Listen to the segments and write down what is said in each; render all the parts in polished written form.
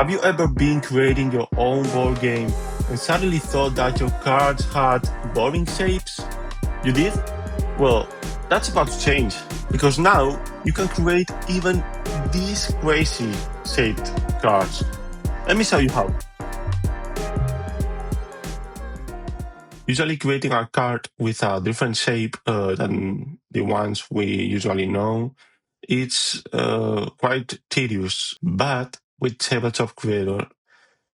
Have you ever been creating your own board game and suddenly thought that your cards had boring shapes? You did? Well, that's about to change because now you can create even these crazy shaped cards. Let me show you how. Usually creating a card with a different shape than the ones we usually know, it's quite tedious, but with Tabletop Creator,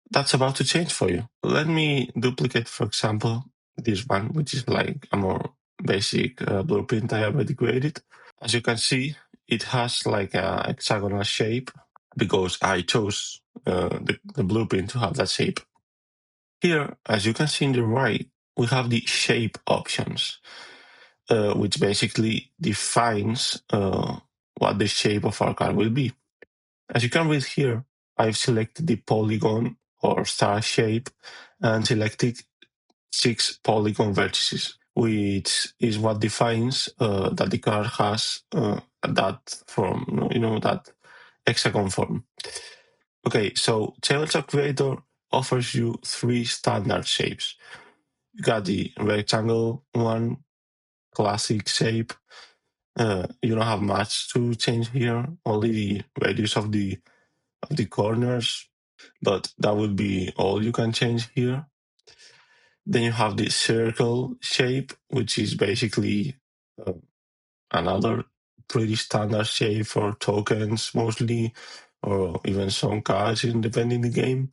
that's about to change for you. Let me duplicate, for example, this one, which is like a more basic blueprint I already created. As you can see, it has like a hexagonal shape because I chose the blueprint to have that shape. Here, as you can see in the right, we have the shape options, which basically defines what the shape of our card will be. As you can read here, I've selected the polygon or star shape and selected 6 polygon vertices, which is what defines that the card has that form, that hexagon form. Okay, so Tabletop Creator offers you 3 standard shapes. You got the rectangle one, classic shape. You don't have much to change here, only the radius of the corners, but that would be all you can change here. Then you have the circle shape, which is basically another pretty standard shape for tokens mostly, or even some cards depending the game.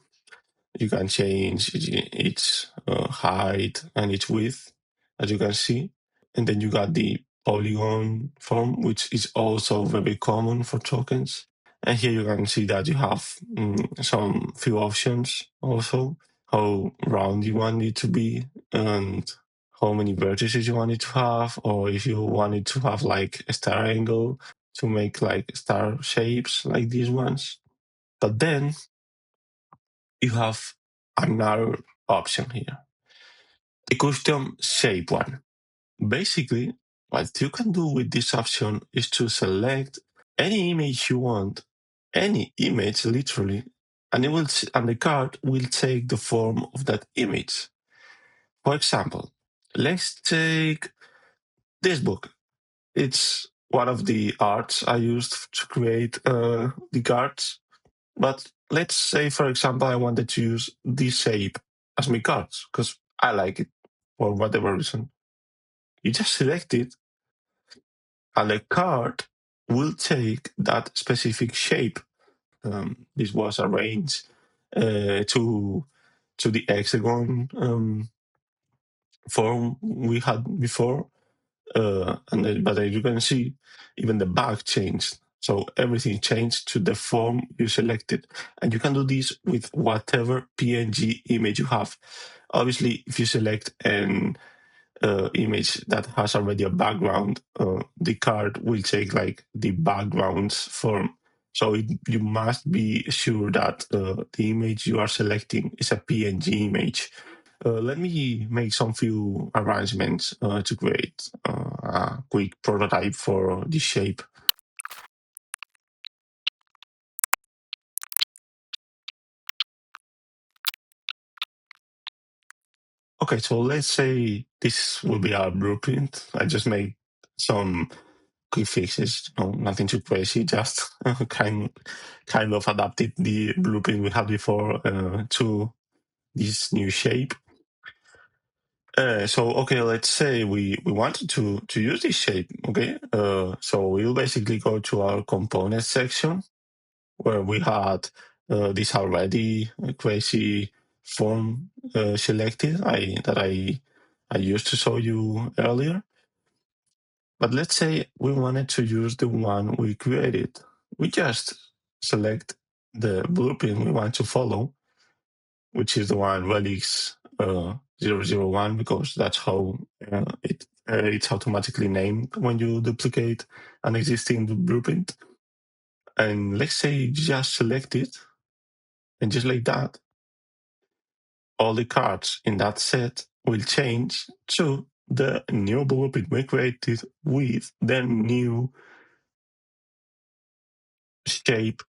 You can change its height and its width, as you can see. And then you got the polygon form, which is also very common for tokens. And here you can see that you have some few options also, how round you want it to be and how many vertices you want it to have, or if you want it to have like a star angle to make like star shapes like these ones. But then you have another option here, the custom shape one. Basically, what you can do with this option is to select any image you want, any image literally, and the card will take the form of that image. For example, let's take this book. It's one of the arts I used to create the cards. But let's say, for example, I wanted to use this shape as my cards because I like it for whatever reason. You just select it, and the card will take that specific shape. This was arranged to the hexagon form we had before, but as you can see, even the back changed. So everything changed to the form you selected. And you can do this with whatever PNG image you have. Obviously, if you select an image that has already a background, the card will take like the background's form. So you must be sure that the image you are selecting is a PNG image. Let me make some few arrangements to create a quick prototype for this shape. Okay, so let's say this will be our blueprint. I just made some quick fixes, nothing too crazy, just kind of adapted the blueprint we had before to this new shape. Okay, let's say we wanted to use this shape, okay? So we'll basically go to our components section where we had this already crazy form selected that I used to show you earlier. But let's say we wanted to use the one we created. We just select the blueprint we want to follow, which is the one Relics 001, because that's how it's automatically named when you duplicate an existing blueprint. And let's say you just select it, and just like that, all the cards in that set will change to the new blueprint we created with the new shape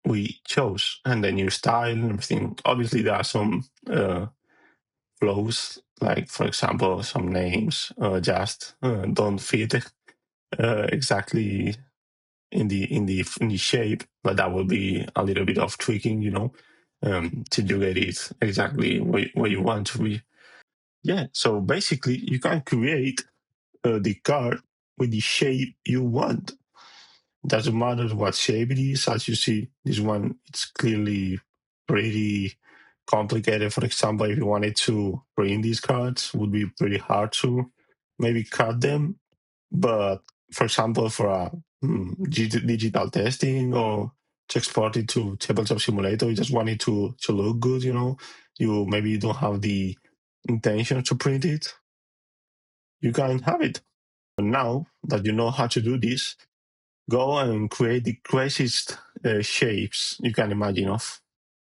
we chose, and the new style and everything. Obviously, there are some flaws, like for example, some names just don't fit exactly in the shape, but that will be a little bit of tweaking, to do it exactly where you want to be. Yeah, so basically, you can create the card with the shape you want. Doesn't matter what shape it is. As you see, this one, it's clearly pretty complicated. For example, if you wanted to print these cards, would be pretty hard to maybe cut them. But for example, for a digital testing or to export it to Tabletop Simulator, you just want it to look good, you maybe don't have the intention to print it, you can have it. And now that you know how to do this, go and create the craziest shapes you can imagine of.